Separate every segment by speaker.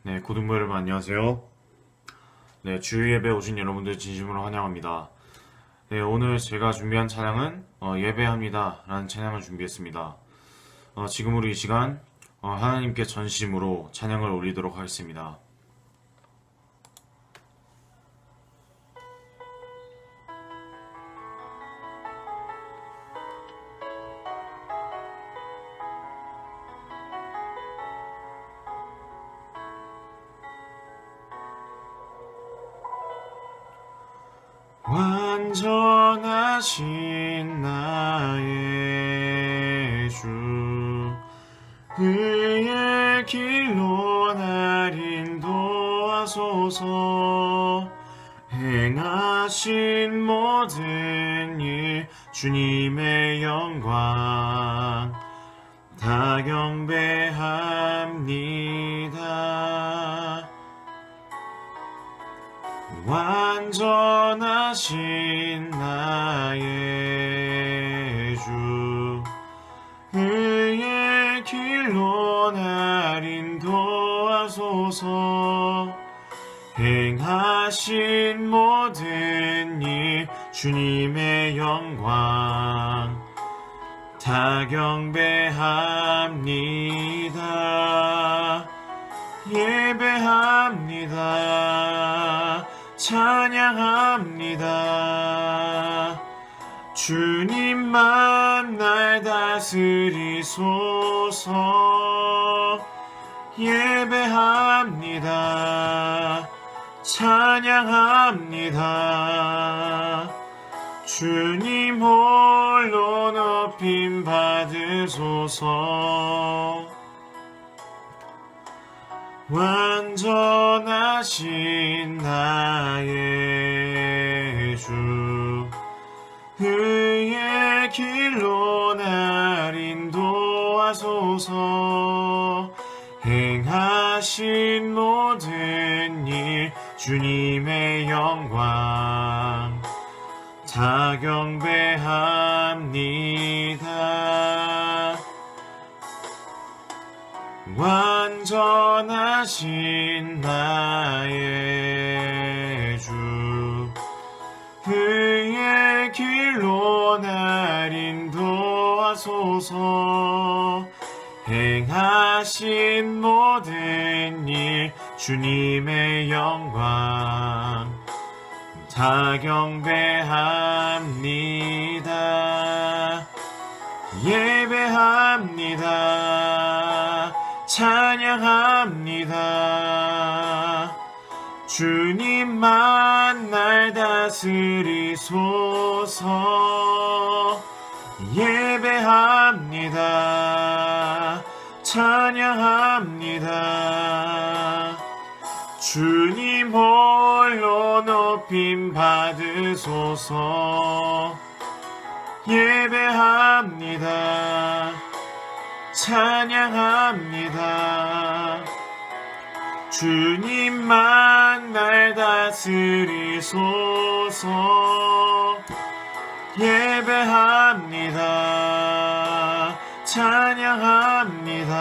Speaker 1: 네, 고등부 여러분 안녕하세요. 네, 주일 예배 오신 여러분들 진심으로 환영합니다. 네, 오늘 제가 준비한 찬양은 예배합니다 라는 찬양을 준비했습니다. 지금으로 이 시간 하나님께 전심으로 찬양을 올리도록 하겠습니다. 완전하신 나의 주, 그의 길로 날 인도하소서. 행하신 모든 일 주님의 영광 다 경배합니다. 완전하신 나의 주, 그의 길로 날 인도하소서. 행하신 모든 일 주님의 영광 다 경배합니다. 예배합니다. 찬양합니다. 주님만 날 다스리소서. 예배합니다. 찬양합니다. 주님 홀로 높임 받으소서. 완전하신 나의 주, 그의 길로 날 인도하소서. 행하신 모든 일 주님의 영광 다 경배합니다. 완전하신 나의 주, 그의 길로 날 인도하소서. 행하신 모든 일 주님의 영광 다 경배합니다. 예배합니다. 찬양합니다. 주님만 날 다스리소서. 예배합니다. 찬양합니다. 주님 홀로 높임 받으소서. 예배합니다. 찬양합니다. 주님만 날 다스리소서. 예배합니다. 찬양합니다.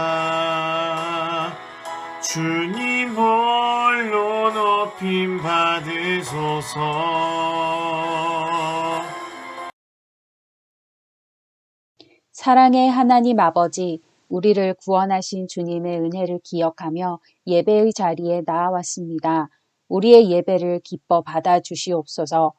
Speaker 1: 주님 홀로 높임 받으소서.
Speaker 2: 사랑의 하나님 아버지, 우리를 구원하신 주님의 은혜를 기억하며 예배의 자리에 나아왔습니다. 우리의 예배를 기뻐 받아주시옵소서.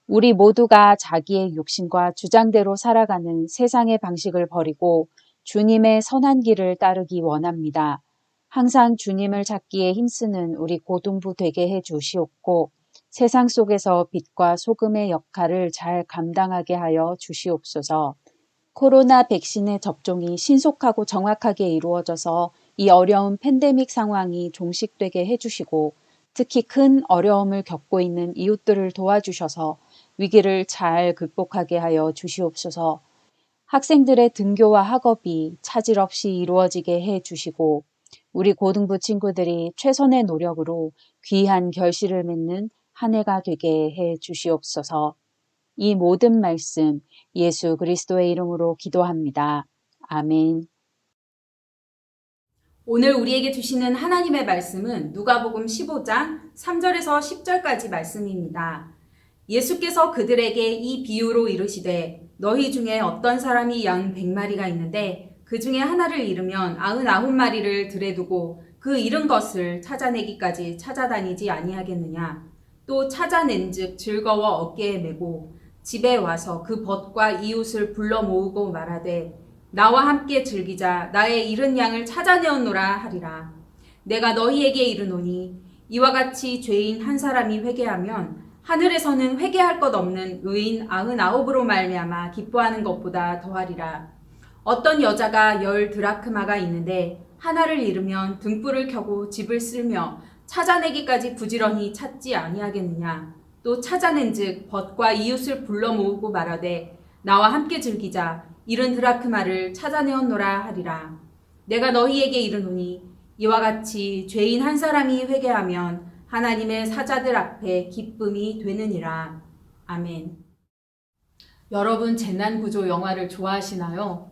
Speaker 2: 우리 모두가 자기의 욕심과 주장대로 살아가는 세상의 방식을 버리고 주님의 선한 길을 따르기 원합니다. 항상 주님을 찾기에 힘쓰는 우리 고등부 되게 해 주시옵고 세상 속에서 빛과 소금의 역할을 잘 감당하게 하여 주시옵소서. 코로나 백신의 접종이 신속하고 정확하게 이루어져서 이 어려운 팬데믹 상황이 종식되게 해주시고 특히 큰 어려움을 겪고 있는 이웃들을 도와주셔서 위기를 잘 극복하게 하여 주시옵소서. 학생들의 등교와 학업이 차질 없이 이루어지게 해주시고 우리 고등부 친구들이 최선의 노력으로 귀한 결실을 맺는 한 해가 되게 해주시옵소서. 이 모든 말씀 예수 그리스도의 이름으로 기도합니다. 아멘.
Speaker 3: 오늘 우리에게 주시는 하나님의 말씀은 누가복음 15장 3절에서 10절까지 말씀입니다. 예수께서 그들에게 이 비유로 이르시되 너희 중에 어떤 사람이 양 100마리가 있는데 그 중에 하나를 잃으면 99마리를 들에 두고 그 잃은 것을 찾아내기까지 찾아다니지 아니하겠느냐. 또 찾아낸즉 즐거워 어깨에 메고 집에 와서 그 벗과 이웃을 불러 모으고 말하되 나와 함께 즐기자. 나의 잃은 양을 찾아내었노라 하리라. 내가 너희에게 이르노니 이와 같이 죄인 한 사람이 회개하면 하늘에서는 회개할 것 없는 의인 99으로 말미암아 기뻐하는 것보다 더하리라. 어떤 여자가 10드라크마가 있는데 하나를 잃으면 등불을 켜고 집을 쓸며 찾아내기까지 부지런히 찾지 아니하겠느냐. 또 찾아낸즉 벗과 이웃을 불러 모으고 말하되 나와 함께 즐기자. 잃은 드라크마를 찾아내었노라 하리라. 내가 너희에게 이르노니 이와 같이 죄인 한 사람이 회개하면 하나님의 사자들 앞에 기쁨이 되느니라. 아멘. 여러분 재난구조 영화를 좋아하시나요?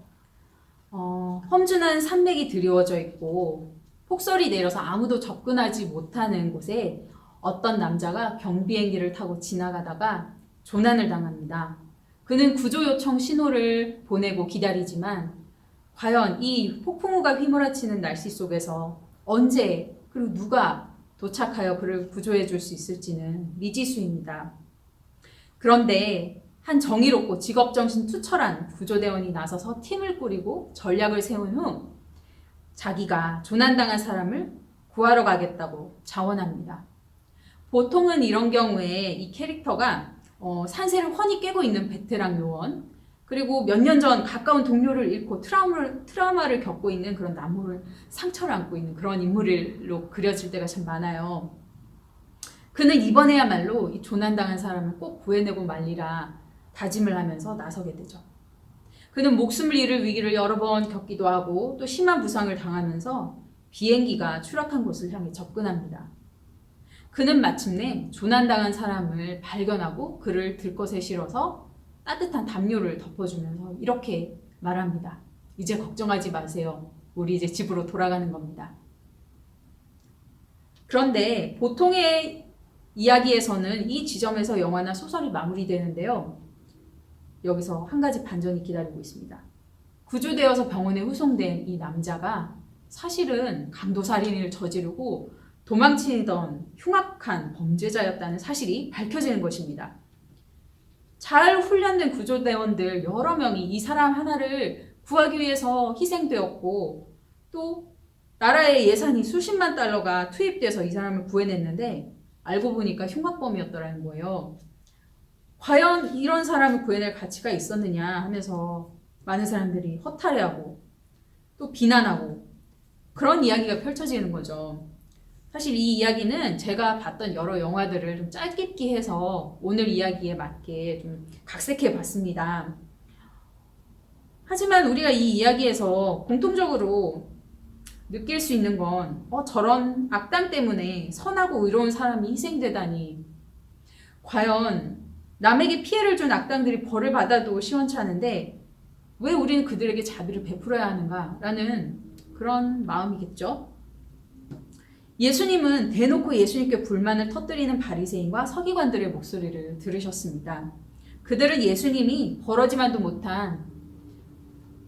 Speaker 3: 험준한 산맥이 드리워져 있고 폭설이 내려서 아무도 접근하지 못하는 곳에 어떤 남자가 경비행기를 타고 지나가다가 조난을 당합니다. 그는 구조 요청 신호를 보내고 기다리지만 과연 이 폭풍우가 휘몰아치는 날씨 속에서 언제 그리고 누가 도착하여 그를 구조해 줄 수 있을지는 미지수입니다. 그런데 한 정의롭고 직업정신 투철한 구조대원이 나서서 팀을 꾸리고 전략을 세운 후 자기가 조난당한 사람을 구하러 가겠다고 자원합니다. 보통은 이런 경우에 이 캐릭터가 산세를 훤히 깨고 있는 베테랑 요원, 그리고 몇 년 전 가까운 동료를 잃고 트라우마를 겪고 있는 그런 남모를 상처를 안고 있는 그런 인물로 그려질 때가 참 많아요. 그는 이번에야말로 이 조난당한 사람을 꼭 구해내고 말리라 다짐을 하면서 나서게 되죠. 그는 목숨을 잃을 위기를 여러 번 겪기도 하고 또 심한 부상을 당하면서 비행기가 추락한 곳을 향해 접근합니다. 그는 마침내 조난당한 사람을 발견하고 그를 들것에 실어서 따뜻한 담요를 덮어주면서 이렇게 말합니다. 이제 걱정하지 마세요. 우리 이제 집으로 돌아가는 겁니다. 그런데 보통의 이야기에서는 이 지점에서 영화나 소설이 마무리되는데요. 여기서 한 가지 반전이 기다리고 있습니다. 구조되어서 병원에 후송된 이 남자가 사실은 강도살인을 저지르고 도망치던 흉악한 범죄자였다는 사실이 밝혀지는 것입니다. 잘 훈련된 구조대원들 여러 명이 이 사람 하나를 구하기 위해서 희생되었고 또 나라의 예산이 수십만 달러가 투입돼서 이 사람을 구해냈는데 알고 보니까 흉악범이었더라는 거예요. 과연 이런 사람을 구해낼 가치가 있었느냐 하면서 많은 사람들이 허탈해하고 또 비난하고 그런 이야기가 펼쳐지는 거죠. 사실 이 이야기는 제가 봤던 여러 영화들을 좀 짧게 해서 오늘 이야기에 맞게 좀 각색해 봤습니다. 하지만 우리가 이 이야기에서 공통적으로 느낄 수 있는 건 저런 악당 때문에 선하고 의로운 사람이 희생되다니 과연 남에게 피해를 준 악당들이 벌을 받아도 시원찮은데 왜 우리는 그들에게 자비를 베풀어야 하는가라는 그런 마음이겠죠. 예수님은 대놓고 예수님께 불만을 터뜨리는 바리새인과 서기관들의 목소리를 들으셨습니다. 그들은 예수님이 벌어지만도 못한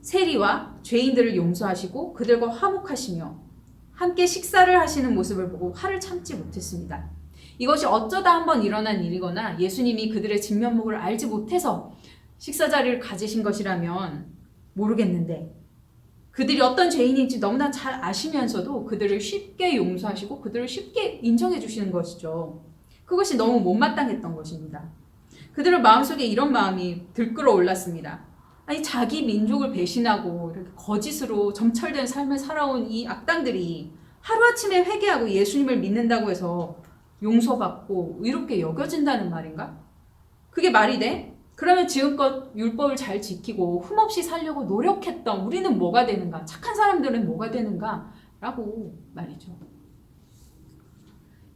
Speaker 3: 세리와 죄인들을 용서하시고 그들과 화목하시며 함께 식사를 하시는 모습을 보고 화를 참지 못했습니다. 이것이 어쩌다 한번 일어난 일이거나 예수님이 그들의 진면목을 알지 못해서 식사 자리를 가지신 것이라면 모르겠는데 그들이 어떤 죄인인지 너무나 잘 아시면서도 그들을 쉽게 용서하시고 그들을 쉽게 인정해 주시는 것이죠. 그것이 너무 못마땅했던 것입니다. 그들의 마음속에 이런 마음이 들끓어 올랐습니다. 아니 자기 민족을 배신하고 이렇게 거짓으로 점철된 삶을 살아온 이 악당들이 하루아침에 회개하고 예수님을 믿는다고 해서 용서받고 의롭게 여겨진다는 말인가? 그게 말이 돼? 그러면 지금껏 율법을 잘 지키고 흠없이 살려고 노력했던 우리는 뭐가 되는가? 착한 사람들은 뭐가 되는가? 라고 말이죠.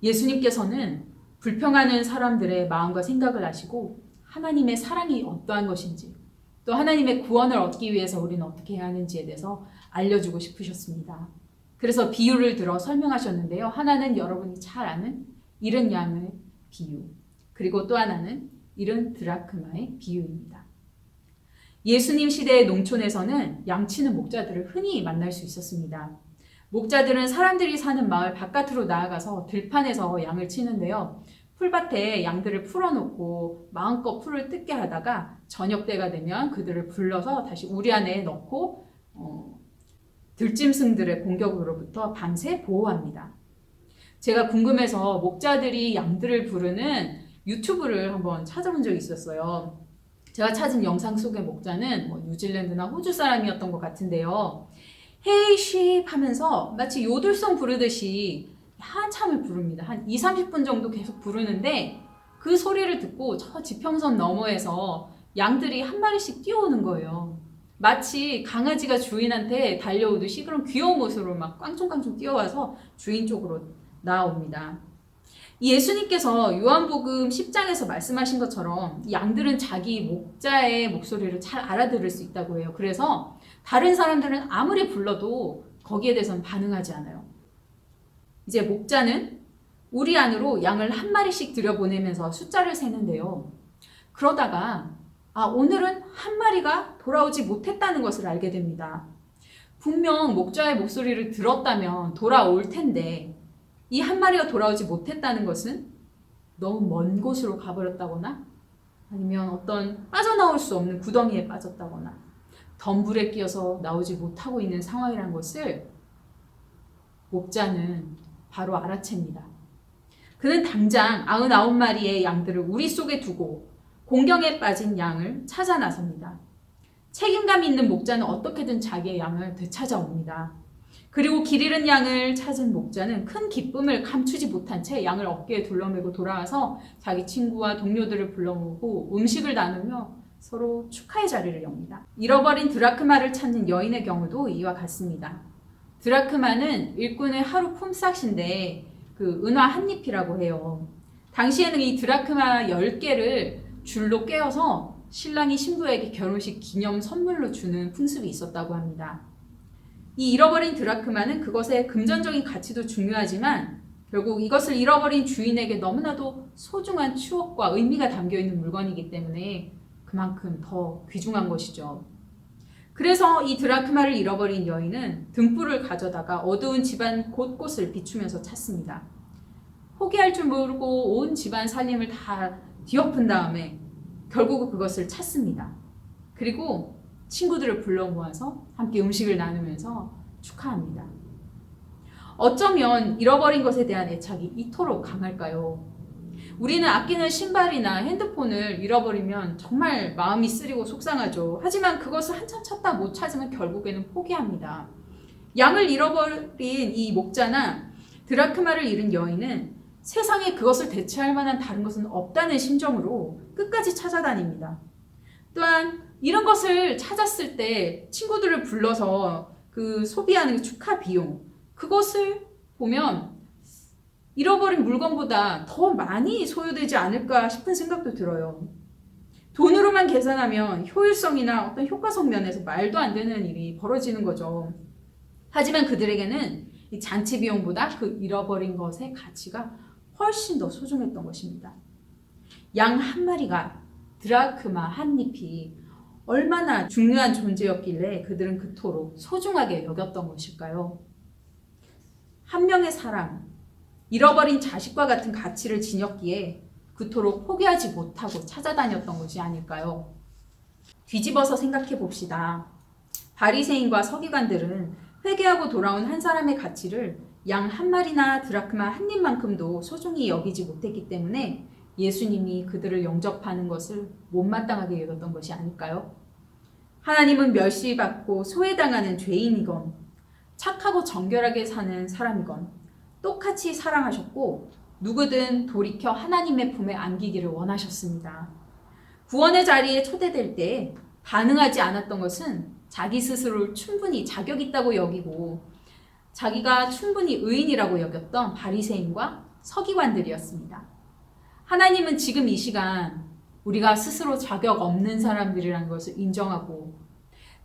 Speaker 3: 예수님께서는 불평하는 사람들의 마음과 생각을 아시고 하나님의 사랑이 어떠한 것인지 또 하나님의 구원을 얻기 위해서 우리는 어떻게 해야 하는지에 대해서 알려주고 싶으셨습니다. 그래서 비유를 들어 설명하셨는데요. 하나는 여러분이 잘 아는 잃은 양의 비유, 그리고 또 하나는 잃은 드라크마의 비유입니다. 예수님 시대의 농촌에서는 양치는 목자들을 흔히 만날 수 있었습니다. 목자들은 사람들이 사는 마을 바깥으로 나아가서 들판에서 양을 치는데요. 풀밭에 양들을 풀어놓고 마음껏 풀을 뜯게 하다가 저녁 때가 되면 그들을 불러서 다시 우리 안에 넣고 들짐승들의 공격으로부터 밤새 보호합니다. 제가 궁금해서 목자들이 양들을 부르는 유튜브를 한번 찾아본 적이 있었어요. 제가 찾은 영상 속의 목자는 뉴질랜드나 호주 사람이었던 것 같은데요. 헤이 쉿 하면서 마치 요들송 부르듯이 한참을 부릅니다. 한 20-30분 정도 계속 부르는데 그 소리를 듣고 저 지평선 너머에서 양들이 한 마리씩 뛰어오는 거예요. 마치 강아지가 주인한테 달려오듯이 그런 귀여운 모습으로 막 깡총깡총 뛰어와서 주인 쪽으로 나아옵니다. 예수님께서 요한복음 10장에서 말씀하신 것처럼 양들은 자기 목자의 목소리를 잘 알아들을 수 있다고 해요. 그래서 다른 사람들은 아무리 불러도 거기에 대해서는 반응하지 않아요. 이제 목자는 우리 안으로 양을 한 마리씩 들여보내면서 숫자를 세는데요. 그러다가 오늘은 한 마리가 돌아오지 못했다는 것을 알게 됩니다. 분명 목자의 목소리를 들었다면 돌아올 텐데 이 한 마리가 돌아오지 못했다는 것은 너무 먼 곳으로 가버렸다거나 아니면 어떤 빠져나올 수 없는 구덩이에 빠졌다거나 덤불에 끼어서 나오지 못하고 있는 상황이라는 것을 목자는 바로 알아챕니다. 그는 당장 99마리의 양들을 우리 속에 두고 공경에 빠진 양을 찾아 나섭니다. 책임감 있는 목자는 어떻게든 자기의 양을 되찾아옵니다. 그리고 길 잃은 양을 찾은 목자는 큰 기쁨을 감추지 못한 채 양을 어깨에 둘러매고 돌아와서 자기 친구와 동료들을 불러모으고 음식을 나누며 서로 축하의 자리를 엽니다. 잃어버린 드라크마를 찾는 여인의 경우도 이와 같습니다. 드라크마는 일꾼의 하루 품삯인데 그 은화 한 잎이라고 해요. 당시에는 이 드라크마 10개를 줄로 꿰어서 신랑이 신부에게 결혼식 기념 선물로 주는 풍습이 있었다고 합니다. 이 잃어버린 드라크마는 그것의 금전적인 가치도 중요하지만 결국 이것을 잃어버린 주인에게 너무나도 소중한 추억과 의미가 담겨있는 물건이기 때문에 그만큼 더 귀중한 것이죠. 그래서 이 드라크마를 잃어버린 여인은 등불을 가져다가 어두운 집안 곳곳을 비추면서 찾습니다. 포기할 줄 모르고 온 집안 살림을 다 뒤엎은 다음에 결국 그것을 찾습니다. 그리고 친구들을 불러 모아서 함께 음식을 나누면서 축하합니다. 어쩌면 잃어버린 것에 대한 애착이 이토록 강할까요? 우리는 아끼는 신발이나 핸드폰을 잃어버리면 정말 마음이 쓰리고 속상하죠. 하지만 그것을 한참 찾다 못 찾으면 결국에는 포기합니다. 양을 잃어버린 이 목자나 드라크마를 잃은 여인은 세상에 그것을 대체할 만한 다른 것은 없다는 심정으로 끝까지 찾아다닙니다. 또한 이런 것을 찾았을 때 친구들을 불러서 그 소비하는 축하 비용, 그것을 보면 잃어버린 물건보다 더 많이 소요되지 않을까 싶은 생각도 들어요. 돈으로만 계산하면 효율성이나 어떤 효과성 면에서 말도 안 되는 일이 벌어지는 거죠. 하지만 그들에게는 이 잔치 비용보다 그 잃어버린 것의 가치가 훨씬 더 소중했던 것입니다. 양 한 마리가 드라크마 한 잎이 얼마나 중요한 존재였길래 그들은 그토록 소중하게 여겼던 것일까요? 한 명의 사람, 잃어버린 자식과 같은 가치를 지녔기에 그토록 포기하지 못하고 찾아다녔던 것이 아닐까요? 뒤집어서 생각해 봅시다. 바리새인과 서기관들은 회개하고 돌아온 한 사람의 가치를 양 한 마리나 드라크마 한 입만큼도 소중히 여기지 못했기 때문에 예수님이 그들을 영접하는 것을 못마땅하게 여겼던 것이 아닐까요? 하나님은 멸시받고 소외당하는 죄인이건 착하고 정결하게 사는 사람이건 똑같이 사랑하셨고 누구든 돌이켜 하나님의 품에 안기기를 원하셨습니다. 구원의 자리에 초대될 때 반응하지 않았던 것은 자기 스스로를 충분히 자격 있다고 여기고 자기가 충분히 의인이라고 여겼던 바리새인과 서기관들이었습니다. 하나님은 지금 이 시간 우리가 스스로 자격 없는 사람들이라는 것을 인정하고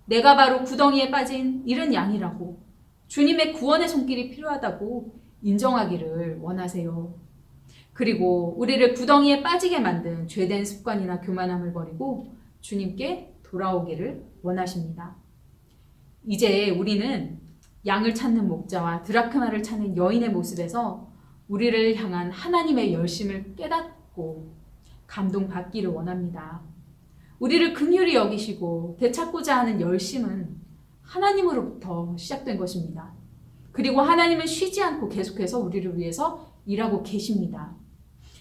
Speaker 3: 내가 바로 구덩이에 빠진 잃은 양이라고 주님의 구원의 손길이 필요하다고 인정하기를 원하세요. 그리고 우리를 구덩이에 빠지게 만든 죄된 습관이나 교만함을 버리고 주님께 돌아오기를 원하십니다. 이제 우리는 양을 찾는 목자와 드라크마를 찾는 여인의 모습에서 우리를 향한 하나님의 열심을 깨닫고 감동받기를 원합니다. 우리를 긍휼히 여기시고 되찾고자 하는 열심은 하나님으로부터 시작된 것입니다. 그리고 하나님은 쉬지 않고 계속해서 우리를 위해서 일하고 계십니다.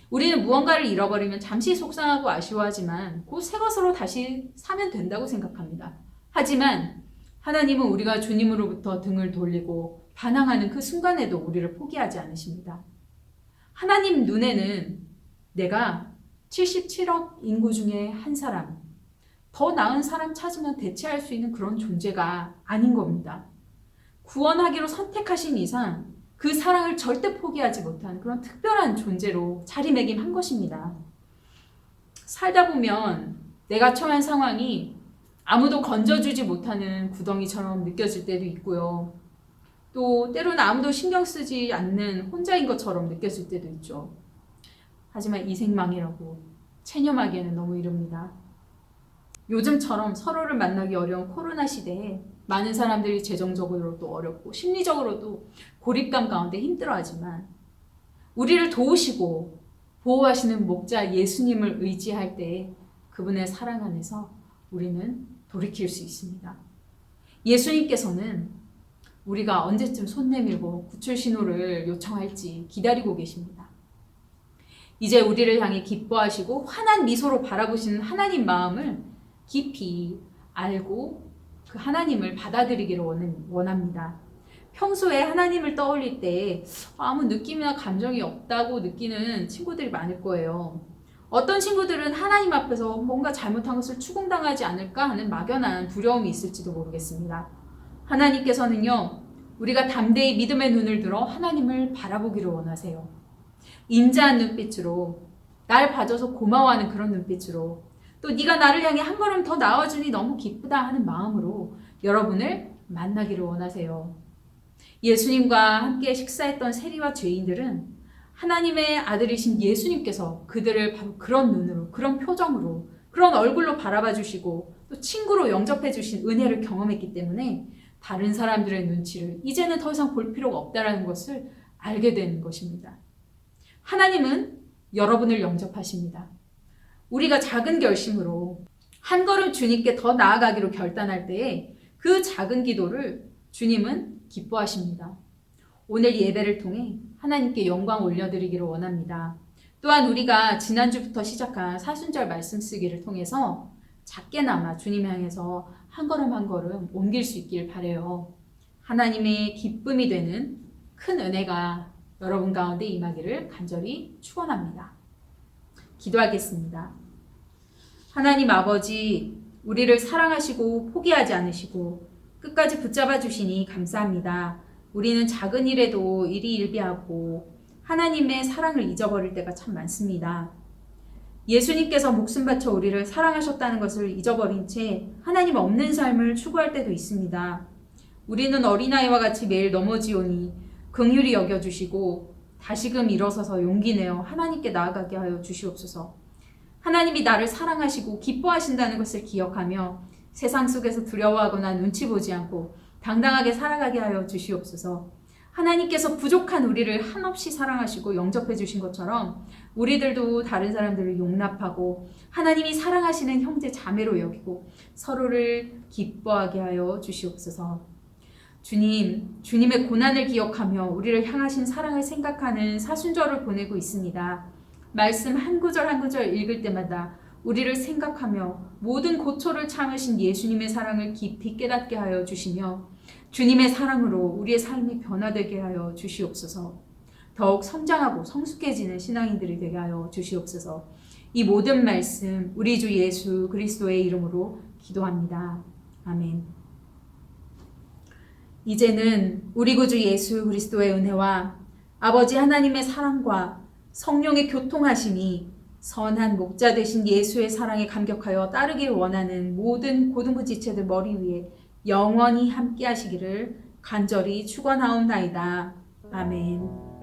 Speaker 3: 우리는 무언가를 잃어버리면 잠시 속상하고 아쉬워하지만 곧 새 것으로 다시 사면 된다고 생각합니다. 하지만 하나님은 우리가 주님으로부터 등을 돌리고 반항하는 그 순간에도 우리를 포기하지 않으십니다. 하나님 눈에는 내가 77억 인구 중에 한 사람, 더 나은 사람 찾으면 대체할 수 있는 그런 존재가 아닌 겁니다. 구원하기로 선택하신 이상 그 사랑을 절대 포기하지 못한 그런 특별한 존재로 자리매김한 것입니다. 살다 보면 내가 처한 상황이 아무도 건져주지 못하는 구덩이처럼 느껴질 때도 있고요. 또 때로는 아무도 신경 쓰지 않는 혼자인 것처럼 느껴질 때도 있죠. 하지만 이생망이라고 체념하기에는 너무 이릅니다. 요즘처럼 서로를 만나기 어려운 코로나 시대에 많은 사람들이 재정적으로도 어렵고 심리적으로도 고립감 가운데 힘들어하지만 우리를 도우시고 보호하시는 목자 예수님을 의지할 때 그분의 사랑 안에서 우리는 돌이킬 수 있습니다. 예수님께서는 우리가 언제쯤 손 내밀고 구출 신호를 요청할지 기다리고 계십니다. 이제 우리를 향해 기뻐하시고 환한 미소로 바라보시는 하나님 마음을 깊이 알고 그 하나님을 받아들이기를 원합니다. 평소에 하나님을 떠올릴 때 아무 느낌이나 감정이 없다고 느끼는 친구들이 많을 거예요. 어떤 친구들은 하나님 앞에서 뭔가 잘못한 것을 추궁당하지 않을까 하는 막연한 두려움이 있을지도 모르겠습니다. 하나님께서는요, 우리가 담대히 믿음의 눈을 들어 하나님을 바라보기를 원하세요. 인자한 눈빛으로, 날 봐줘서 고마워하는 그런 눈빛으로, 또 네가 나를 향해 한 걸음 더 나아주니 너무 기쁘다 하는 마음으로 여러분을 만나기를 원하세요. 예수님과 함께 식사했던 세리와 죄인들은 하나님의 아들이신 예수님께서 그들을 바로 그런 눈으로, 그런 표정으로, 그런 얼굴로 바라봐 주시고 또 친구로 영접해 주신 은혜를 경험했기 때문에 다른 사람들의 눈치를 이제는 더 이상 볼 필요가 없다라는 것을 알게 되는 것입니다. 하나님은 여러분을 영접하십니다. 우리가 작은 결심으로 한 걸음 주님께 더 나아가기로 결단할 때에 그 작은 기도를 주님은 기뻐하십니다. 오늘 예배를 통해 하나님께 영광 올려드리기를 원합니다. 또한 우리가 지난주부터 시작한 사순절 말씀 쓰기를 통해서 작게나마 주님 향해서 한 걸음 한 걸음 옮길 수 있길 바라요. 하나님의 기쁨이 되는 큰 은혜가 여러분 가운데 임하기를 간절히 축원합니다. 기도하겠습니다. 하나님 아버지, 우리를 사랑하시고 포기하지 않으시고 끝까지 붙잡아 주시니 감사합니다. 우리는 작은 일에도 일희일비하고 하나님의 사랑을 잊어버릴 때가 참 많습니다. 예수님께서 목숨 바쳐 우리를 사랑하셨다는 것을 잊어버린 채 하나님 없는 삶을 추구할 때도 있습니다. 우리는 어린아이와 같이 매일 넘어지오니 긍휼히 여겨주시고 다시금 일어서서 용기 내어 하나님께 나아가게 하여 주시옵소서. 하나님이 나를 사랑하시고 기뻐하신다는 것을 기억하며 세상 속에서 두려워하거나 눈치 보지 않고 당당하게 살아가게 하여 주시옵소서. 하나님께서 부족한 우리를 한없이 사랑하시고 영접해 주신 것처럼 우리들도 다른 사람들을 용납하고 하나님이 사랑하시는 형제 자매로 여기고 서로를 기뻐하게 하여 주시옵소서. 주님, 주님의 고난을 기억하며 우리를 향하신 사랑을 생각하는 사순절을 보내고 있습니다. 말씀 한 구절 한 구절 읽을 때마다 우리를 생각하며 모든 고초를 참으신 예수님의 사랑을 깊이 깨닫게 하여 주시며 주님의 사랑으로 우리의 삶이 변화되게 하여 주시옵소서. 더욱 성장하고 성숙해지는 신앙인들이 되게 하여 주시옵소서. 이 모든 말씀 우리 주 예수 그리스도의 이름으로 기도합니다. 아멘. 이제는 우리 구주 예수 그리스도의 은혜와 아버지 하나님의 사랑과 성령의 교통하심이 선한 목자 되신 예수의 사랑에 감격하여 따르길 원하는 모든 고등부 지체들 머리 위에 영원히 함께 하시기를 간절히 축원하옵나이다. 아멘.